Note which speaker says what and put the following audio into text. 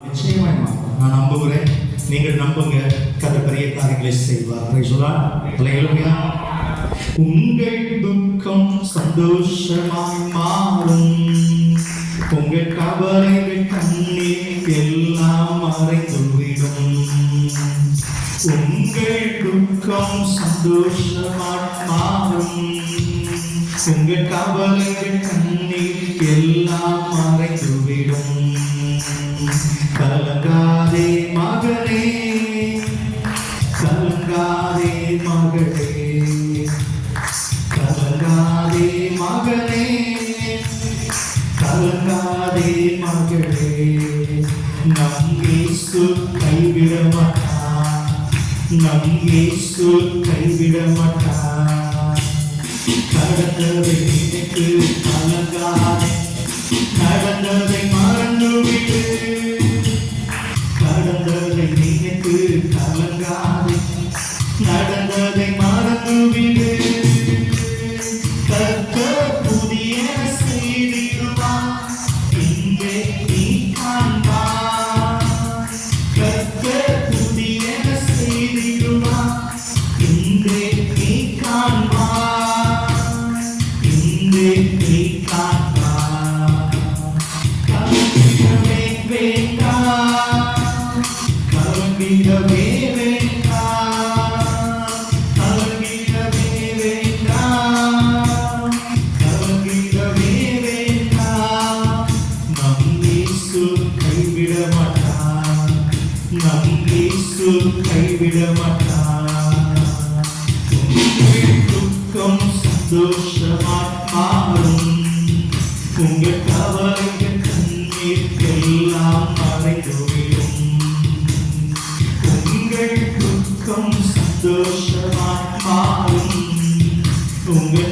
Speaker 1: நிச்சயமாய் நான் நம்புகிறேன், நீங்கள் நம்புங்க. கர்த்தர் பெரிய காரியங்களை செய்வார். அல்லேலூயா. உங்கள் துக்கம் சந்தோஷமாய் மாறும், உங்கள் கவலைகள் கண்ணீர் எல்லாம் மறைந்துவிடும். உங்கள் துக்கம் சந்தோஷமாய் மாறும், உங்கள் கவலைகள் கண்ணீர் எல்லாம் மறைந்துவிடும். கலங்காதே மகனே, கலங்காதே மகளே, கலங்காதே மகனே, கலங்காதே மகளே. நம் இயேசு கைவிட மாட்டார், நம் இயேசு கைவிட மாட்டார். கடந்ததை நினைத்து கலங்காதே, நடந்ததை மறந்துவிட்டு, கடந்ததை நினைத்து கலங்காதே, நடந்ததை மறந்துவிடு. கர்த்தர் புதிய செய்திடுவார், இங்கே நீ காண்பார். கர்த்தர் புதிய செய்திடுவார், இங்கே நீ காண்பார், இங்கே நீ காண்பார். கலங்கிடவே வேண்டாம், கலங்கிடவே வேண்டாம், கலங்கிடவே வேண்டாம், கலங்கிடவே வேண்டாம். நம் இயேசு கைவிட மாட்டார், நம் இயேசு கைவிட மாட்டார். உங்கள் துக்கம் சந்தோஷமாய் மாறும், உங்கள் கவலைகள் கண்ணீர் எல்லாம் மறைந்துவிடும். உங்கள் துக்கம் சந்தோஷமாய் மாறும், உங்கள்